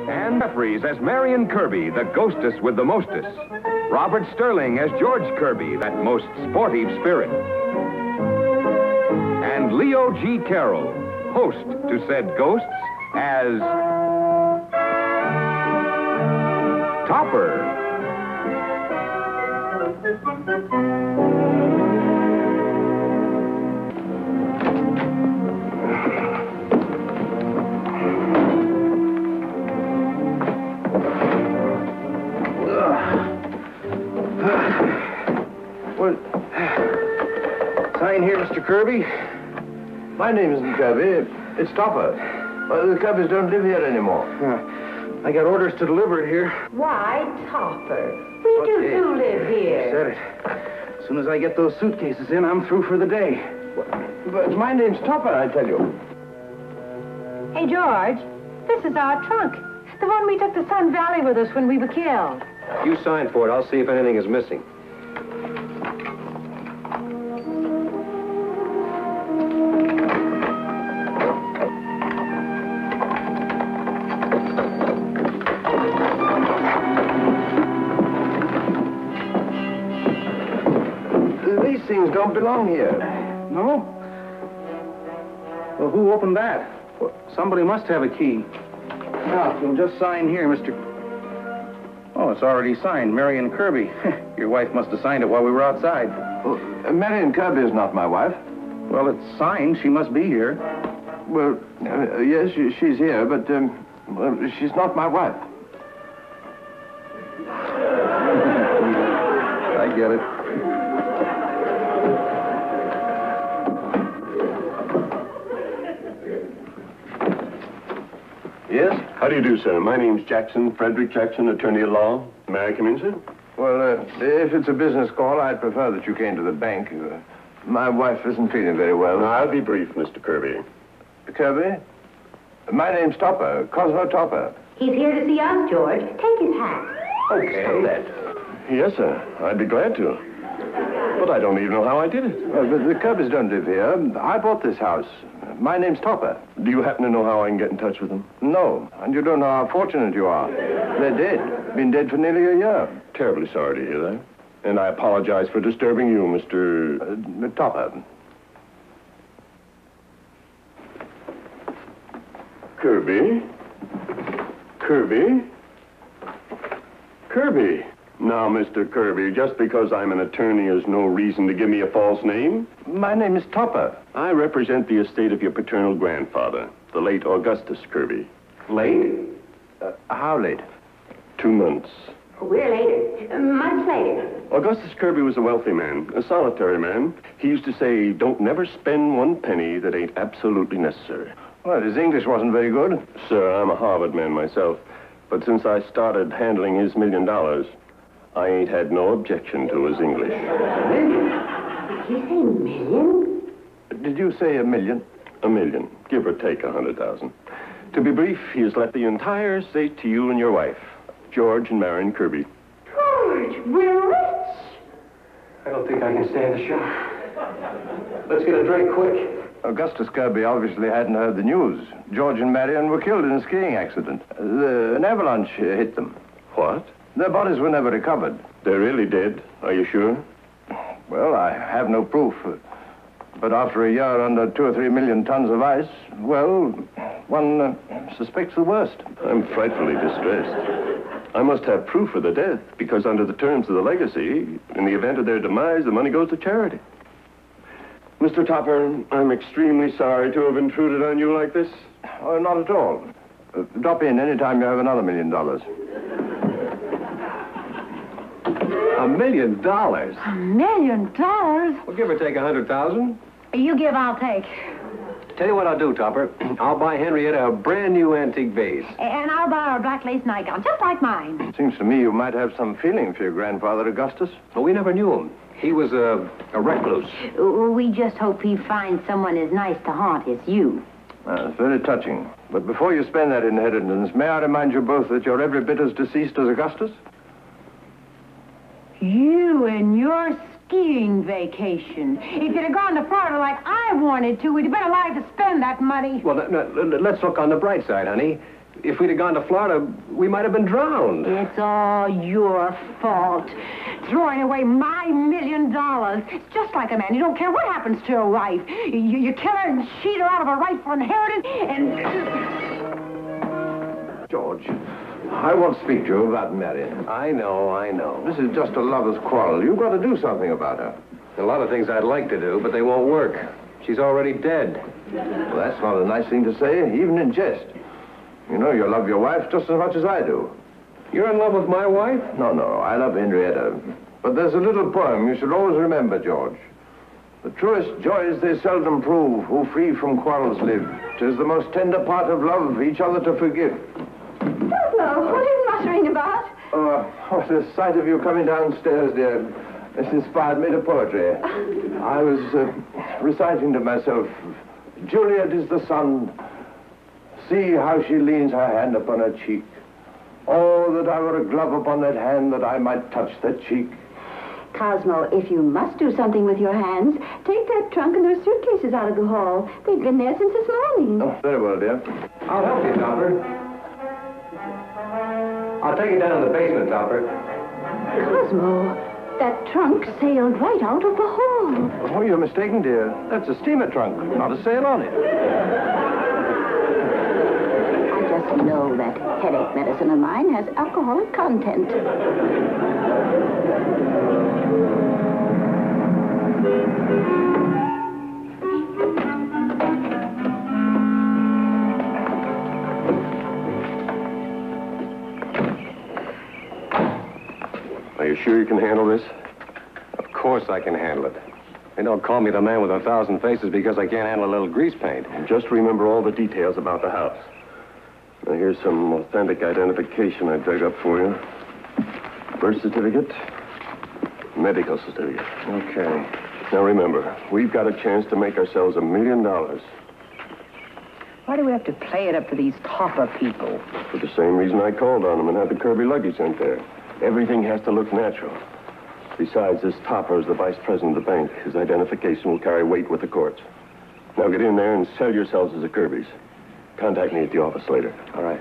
And Jeffries as Marian Kerby, the ghostess with the mostess. Robert Sterling as George Kerby, that most sportive spirit. And Leo G. Carroll, host to said ghosts, as Topper. Sign here, Mr. Kerby. My name isn't Kerby. It's Topper. The Kerbys don't live here anymore. I got orders to deliver it here. Why, Topper? We do live here. Said it. As soon as I get those suitcases in, I'm through for the day. But my name's Topper, I tell you. Hey, George, this is our trunk. The one we took to Sun Valley with us when we were killed. You sign for it. I'll see if anything is missing. These things don't belong here. No? Well, who opened that? Well, somebody must have a key. Now, you'll just sign here, Mr. Oh, it's already signed. Marian Kerby. Your wife must have signed it while we were outside. Well, Marian Kerby is not my wife. Well, it's signed. She must be here. Well, yes, she's here, but, well, she's not my wife. I get it. Yes? How do you do, sir? My name's Jackson, Frederick Jackson, attorney at law. May I come in, sir? Well, if it's a business call, I'd prefer that you came to the bank. My wife isn't feeling very well. No, I'll be brief, Mr. Kerby. Kirby? My name's Topper, Cosmo Topper. He's here to see us, George. Take his hat. Okay. Yes, sir. I'd be glad to. But I don't even know how I did it. Well, the Kerbys don't live here. I bought this house. My name's Topper. Do you happen to know how I can get in touch with them? No, and you don't know how fortunate you are. They're dead. Been dead for nearly a year. Terribly sorry to hear that. And I apologize for disturbing you, Mr. Topper. Kerby? Kerby? Kerby? Now, Mr. Kerby, just because I'm an attorney is no reason to give me a false name. My name is Topper. I represent the estate of your paternal grandfather, the late Augustus Kerby. Late? How late? 2 months. We're later. Months later. Augustus Kerby was a wealthy man, a solitary man. He used to say, don't never spend one penny that ain't absolutely necessary. Well, his English wasn't very good. Sir, I'm a Harvard man myself. But since I started handling his $1 million, I ain't had no objection to his English. Million? Did you say million? Did you say $1 million? $1 million, give or take 100,000. To be brief, he has left the entire estate to you and your wife, George and Marian Kerby. George, we're rich. I don't think I can stand the shock. Let's get a drink quick. Augustus Kerby obviously hadn't heard the news. George and Marian were killed in a skiing accident. An avalanche hit them. What? Their bodies were never recovered. They're really dead, are you sure? Well, I have no proof. But after a year under 2 or 3 million tons of ice, well, one suspects the worst. I'm frightfully distressed. I must have proof of the death, because under the terms of the legacy, in the event of their demise, the money goes to charity. Mr. Topper, I'm extremely sorry to have intruded on you like this. Oh, not at all. Drop in any time you have another $1 million. $1 million? $1 million? Well, give or take 100,000. You give, I'll take. Tell you what I'll do, Topper. I'll buy Henrietta a brand new antique vase. And I'll buy her a black lace nightgown, just like mine. Seems to me you might have some feeling for your grandfather, Augustus. Well, we never knew him. He was a recluse. We just hope he finds someone as nice to haunt as you. It's very touching. But before you spend that inheritance, may I remind you both that you're every bit as deceased as Augustus? You and your skiing vacation. If you'd have gone to Florida like I wanted to, we'd have been alive to spend that money. Well, let's look on the bright side, honey. If we'd have gone to Florida, we might have been drowned. It's all your fault. Throwing away my $1 million. It's just like a man. You don't care what happens to your wife. You kill her and cheat her out of her rightful inheritance and... George, I want to speak to you about Marian. I know. This is just a lover's quarrel. You've got to do something about her. A lot of things I'd like to do, but they won't work. She's already dead. Well, that's not a nice thing to say, even in jest. You know you love your wife just as much as I do. You're in love with my wife? No, I love Henrietta. But there's a little poem you should always remember, George. The truest joys they seldom prove, who free from quarrels live. 'Tis the most tender part of love, each other to forgive. Hello, what are you muttering about? The sight of you coming downstairs, dear, this inspired me to poetry. I was reciting to myself, Juliet is the sun. See how she leans her hand upon her cheek. Oh, that I were a glove upon that hand, that I might touch that cheek. Cosmo, if you must do something with your hands, take that trunk and those suitcases out of the hall. They've been there since this morning. Oh, very well, dear. I'll help you, Topper. I'll take you down to the basement, Topper. Cosmo, that trunk sailed right out of the hall. Oh, you're mistaken, dear. That's a steamer trunk, not a sail on it. I just know that headache medicine of mine has alcoholic content. Are you sure you can handle this? Of course I can handle it. They don't call me the man with 1,000 faces because I can't handle a little grease paint. And just remember all the details about the house. Now, here's some authentic identification I dug up for you. Birth certificate, medical certificate. Okay. Now, remember, we've got a chance to make ourselves $1 million. Why do we have to play it up for these Topper people? For the same reason I called on them and had the Kerby luggage sent there. Everything has to look natural. Besides, this Topper is the vice president of the bank. His identification will carry weight with the courts. Now get in there and sell yourselves as the Kerbys. Contact me at the office later. All right.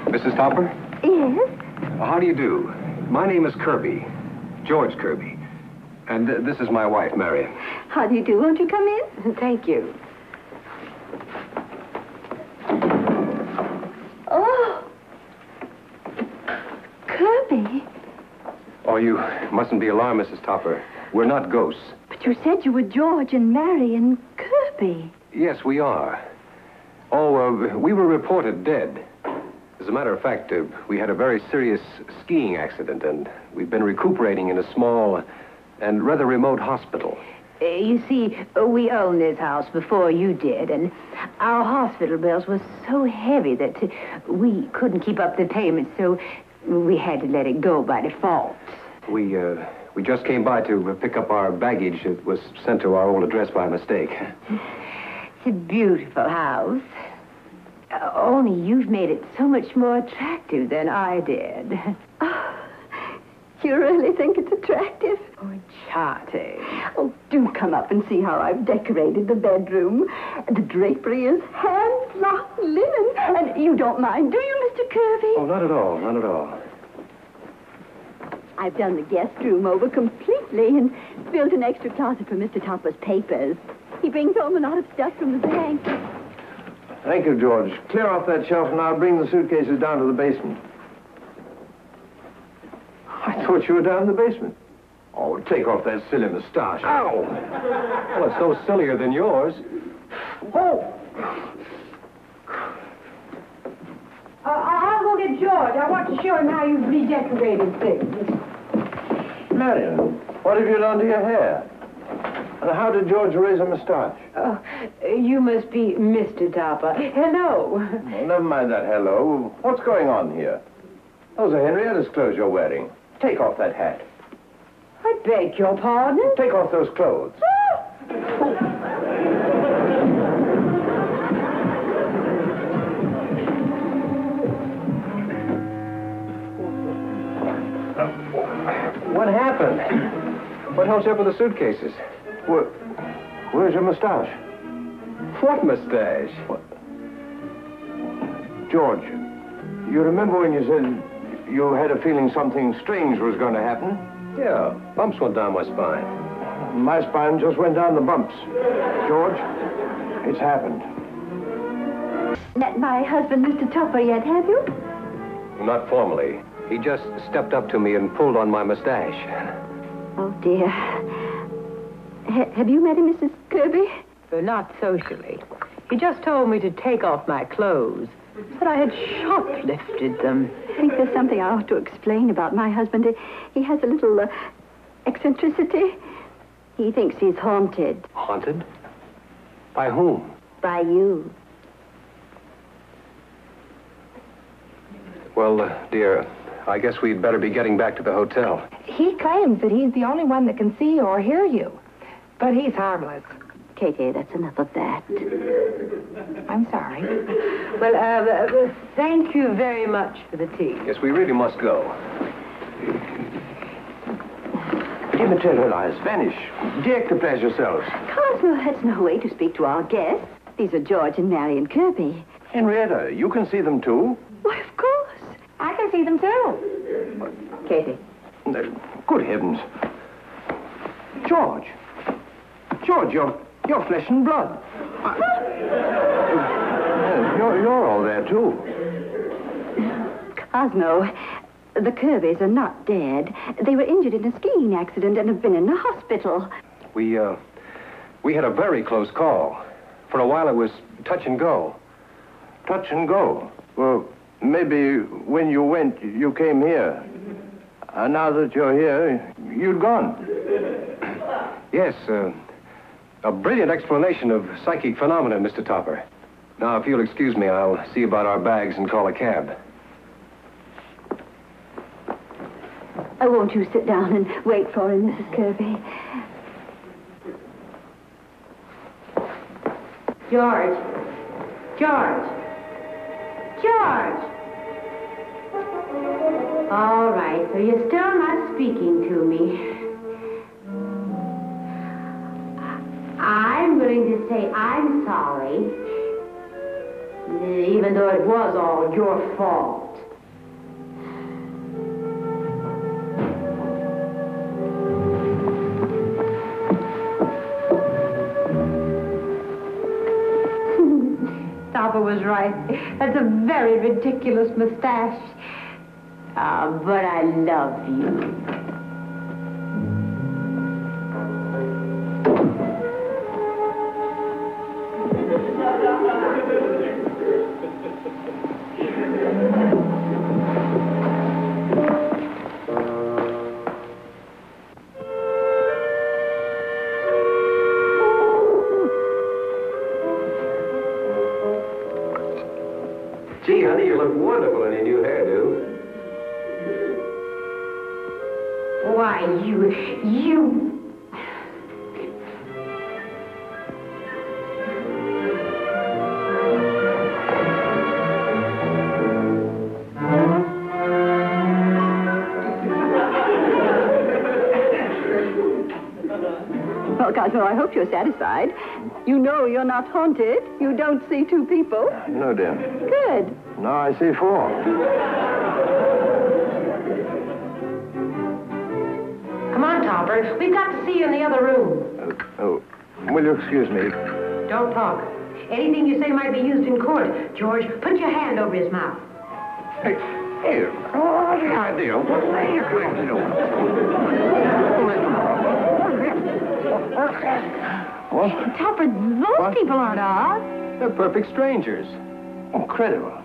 Mrs. Topper? Yes? How do you do? My name is Kerby, George Kerby. And this is my wife, Marian. How do you do? Won't you come in? Thank you. Oh. Kirby. Oh, you mustn't be alarmed, Mrs. Topper. We're not ghosts. But you said you were George and Marian Kirby. Yes, we are. Oh, we were reported dead. As a matter of fact, we had a very serious skiing accident, and we've been recuperating in a small and rather remote hospital. You see, we owned this house before you did, and our hospital bills were so heavy that we couldn't keep up the payments, so we had to let it go by default. We just came by to pick up our baggage that was sent to our old address by mistake. It's a beautiful house. Only you've made it so much more attractive than I did. Oh, you really think it's attractive? Oh, charming. Oh, do come up and see how I've decorated the bedroom. The drapery is hand-blocked linen. And you don't mind, do you, Mr. Kirby? Oh, not at all, not at all. I've done the guest room over completely and built an extra closet for Mr. Topper's papers. He brings home a lot of stuff from the bank. Thank you, George. Clear off that shelf and I'll bring the suitcases down to the basement. I thought you were down in the basement. Oh, take off that silly moustache. Ow! Well, it's no sillier than yours. Oh! I'll go get George. I want to show him how you've redecorated things. Marian, what have you done to your hair? And how did George raise a moustache? Oh, you must be Mr. Topper. Hello. Well, never mind that hello. What's going on here? Those are Henrietta's clothes you're wearing. Take off that hat. I beg your pardon? Take off those clothes. What happened? What held you up with the suitcases? Where's your mustache? What mustache? George, you remember when you said you had a feeling something strange was going to happen? Yeah, bumps went down my spine. My spine just went down the bumps. George, it's happened. Met my husband, Mr. Topper, yet, have you? Not formally. He just stepped up to me and pulled on my mustache. Oh, dear. Have you met him, Mrs. Kerby? Not socially. He just told me to take off my clothes. Said I had shoplifted them. I think there's something I ought to explain about my husband. He has a little eccentricity. He thinks he's haunted. Haunted? By whom? By you. Well, dear, I guess we'd better be getting back to the hotel. He claims that he's the only one that can see or hear you. But he's harmless. Katie, that's enough of that. I'm sorry. Well, thank you very much for the tea. Yes, we really must go. Dematerialize, vanish. Deactiplease yourselves. Cosmo has no way to speak to our guests. These are George and Marian Kerby. Henrietta, you can see them too. Why, of course. I can see them too. Katie. Good heavens. George. George, you're flesh and blood. You're all there, too. Cosmo, the Kerbys are not dead. They were injured in a skiing accident and have been in the hospital. We had a very close call. For a while it was touch and go. Touch and go? Well, maybe when you went, you came here. And now that you're here, you'd gone. Yes, a brilliant explanation of psychic phenomena, Mr. Topper. Now, if you'll excuse me, I'll see about our bags and call a cab. Oh, won't you sit down and wait for him, Mrs. Kerby? George. George. George. All right, so you're still not speaking to me. I'm going to say I'm sorry, even though it was all your fault. Topper was right. That's a very ridiculous mustache. But I love you. Gee, honey, you look wonderful in your new hairdo. Why, you... Well, Cosmo, I hope you're satisfied. You know you're not haunted. You don't see two people. No, dear. Good. Now I see four. Come on, Topper. We've got to see you in the other room. Will you excuse me? Don't talk. Anything you say might be used in court. George, put your hand over his mouth. Hey, what's the idea? What are you going to do? What? Topper, those people aren't ours. They're perfect strangers. Incredible.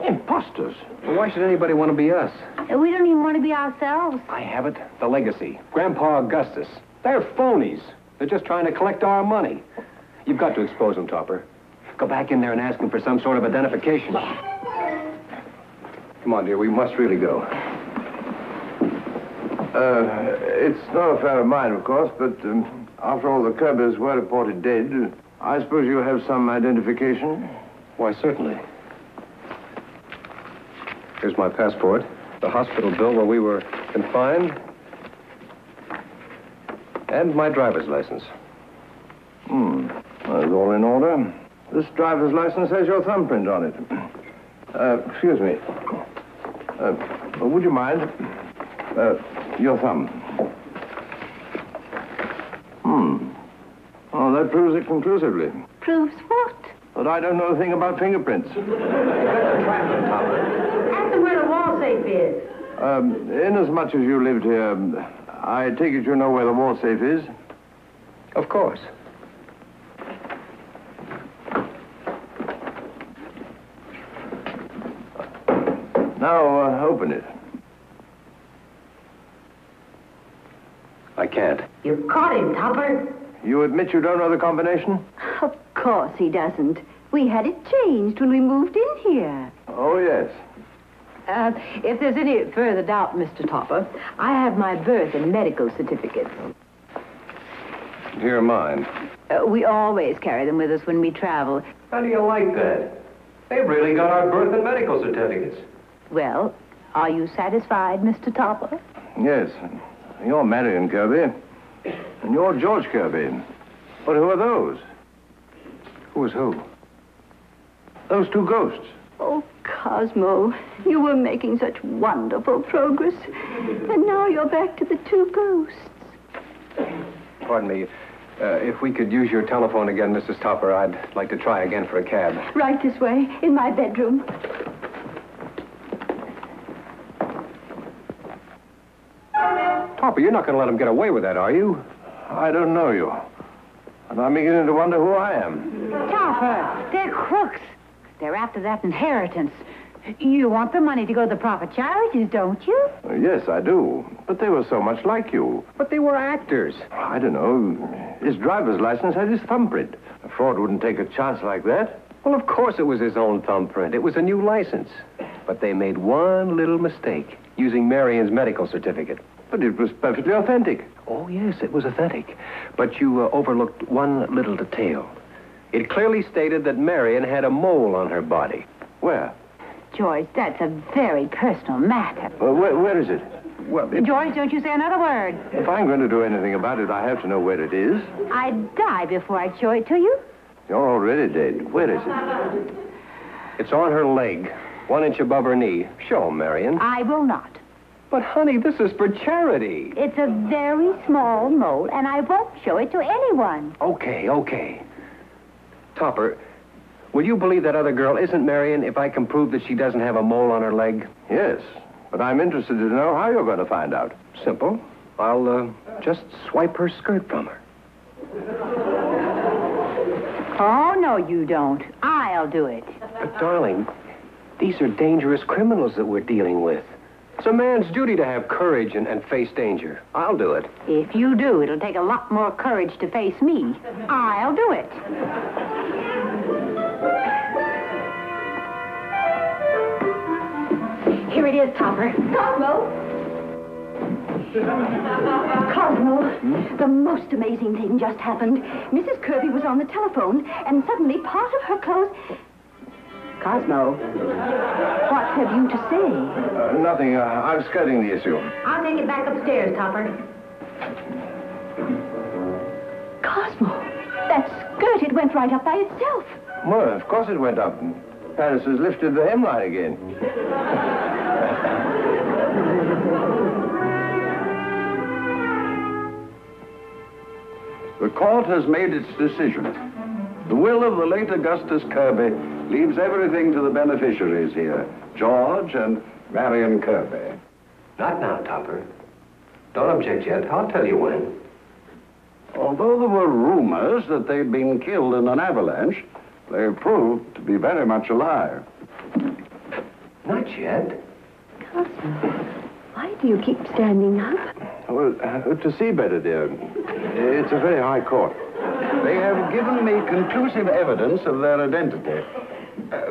Imposters. Well, why should anybody want to be us? We don't even want to be ourselves. I have it. The legacy. Grandpa Augustus. They're phonies. They're just trying to collect our money. You've got to expose them, Topper. Go back in there and ask them for some sort of identification. Come on, dear. We must really go. It's no affair of mine, of course, but after all, the Kerbys were reported dead. I suppose you have some identification? Why, certainly. Here's my passport, the hospital bill where we were confined, And my driver's license. That's all in order. This driver's license has your thumbprint on it. Excuse me. Would you mind? Your thumb. Oh, that proves it conclusively. Proves what? But I don't know a thing about fingerprints. Ask them where the wall safe is. Inasmuch as you lived here, I take it you know where the wall safe is? Of course. Now, open it. I can't. You caught him, Topper. You admit you don't know the combination? Of course he doesn't. We had it changed when we moved in here. Oh, yes. If there's any further doubt, Mr. Topper, I have my birth and medical certificates. Here are mine. We always carry them with us when we travel. How do you like that? They've really got our birth and medical certificates. Well, are you satisfied, Mr. Topper? Yes. You're Marian Kerby. And you're George Kerby. But who are those? Who is who? Those two ghosts. Oh, Cosmo, you were making such wonderful progress. And now you're back to the two ghosts. Pardon me. If we could use your telephone again, Mrs. Topper, I'd like to try again for a cab. Right this way, in my bedroom. Topper, you're not going to let him get away with that, are you? I don't know you. And I'm beginning to wonder who I am. Topper, they're crooks. They're after that inheritance. You want the money to go to the proper charities, don't you? Yes, I do. But they were so much like you. But they were actors. I don't know. His driver's license had his thumbprint. A fraud wouldn't take a chance like that. Well, of course it was his own thumbprint. It was a new license. But they made one little mistake, using Marian's medical certificate. But it was perfectly authentic. Oh, yes, it was authentic. But you overlooked one little detail. It clearly stated that Marian had a mole on her body. Where? George, that's a very personal matter. Where is it? Well, George, don't you say another word. if I'm going to do anything about it, I have to know where it is. I'd die before I'd show it to you. You're already dead. Where is it? It's on her leg, 1 inch above her knee. Show 'em, Marian. I will not. But, honey, this is for charity. It's a very small mole, and I won't show it to anyone. Okay. Topper, will you believe that other girl isn't Marian if I can prove that she doesn't have a mole on her leg? Yes, but I'm interested to know how you're going to find out. Simple. I'll just swipe her skirt from her. Oh, no, you don't. I'll do it. But, darling, these are dangerous criminals that we're dealing with. It's a man's duty to have courage and face danger. I'll do it. If you do, it'll take a lot more courage to face me. I'll do it. Here it is, Topper. Cosmo! Cosmo, the most amazing thing just happened. Mrs. Kerby was on the telephone, and suddenly part of her clothes... Cosmo, what have you to say? Nothing. I'm skirting the issue. I'll take it back upstairs, Topper. Cosmo, that skirt, it went right up by itself. Well, of course it went up. Paris has lifted the hemline again. The court has made its decision. The will of the late Augustus Kerby leaves everything to the beneficiaries here, George and Marian Kerby. Not now, Topper. Don't object yet. I'll tell you when. Although there were rumors that they'd been killed in an avalanche, they proved to be very much alive. Not yet. Cosmo, why do you keep standing up? Well, to see better, dear. It's a very high court. They have given me conclusive evidence of their identity.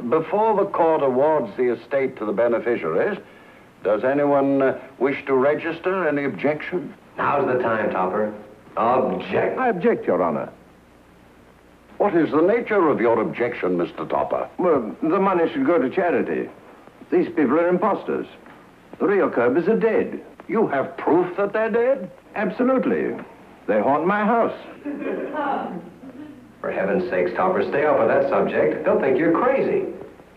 Before the court awards the estate to the beneficiaries, does anyone wish to register any objection? Now's the time, Topper. Object. I object, Your Honor. What is the nature of your objection, Mr. Topper? Well, the money should go to charity. These people are imposters. The real Kerbys are dead. You have proof that they're dead? Absolutely. They haunt my house. For heaven's sakes, Topper, stay off of that subject. They'll think you're crazy.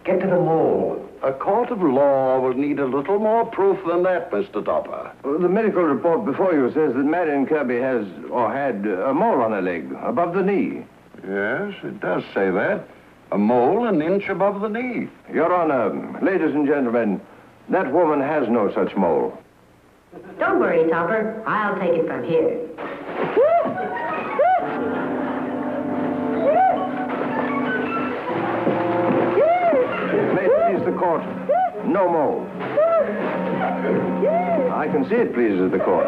Get to the mole. A court of law will need a little more proof than that, Mr. Topper. Well, the medical report before you says that Marian Kerby has, or had, a mole on her leg, above the knee. Yes, it does say that. A mole an inch above the knee. Your Honor, ladies and gentlemen, that woman has no such mole. Don't worry, Topper. I'll take it from here. May it please the court, no mole. I can see it pleases the court.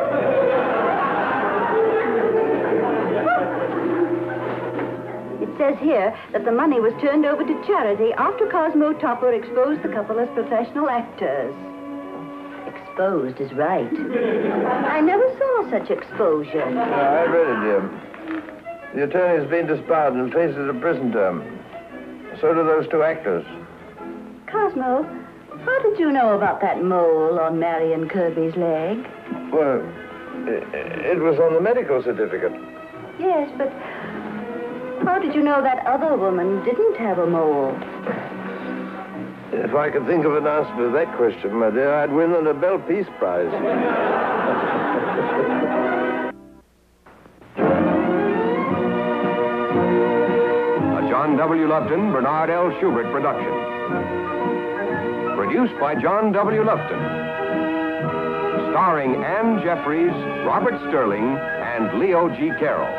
It says here that the money was turned over to charity after Cosmo Topper exposed the couple as professional actors. Exposed is right. I never saw such exposure. I read it, dear. The attorney's been disbarred and faces a prison term. So do those two actors. Cosmo, how did you know about that mole on Marian Kerby's leg? Well, it was on the medical certificate. Yes, but how did you know that other woman didn't have a mole? If I could think of an answer to that question, my dear, I'd win the Nobel Peace Prize. A John W. Lupton, Bernard L. Schubert production. Produced by John W. Lupton. Starring Anne Jeffries, Robert Sterling, and Leo G. Carroll.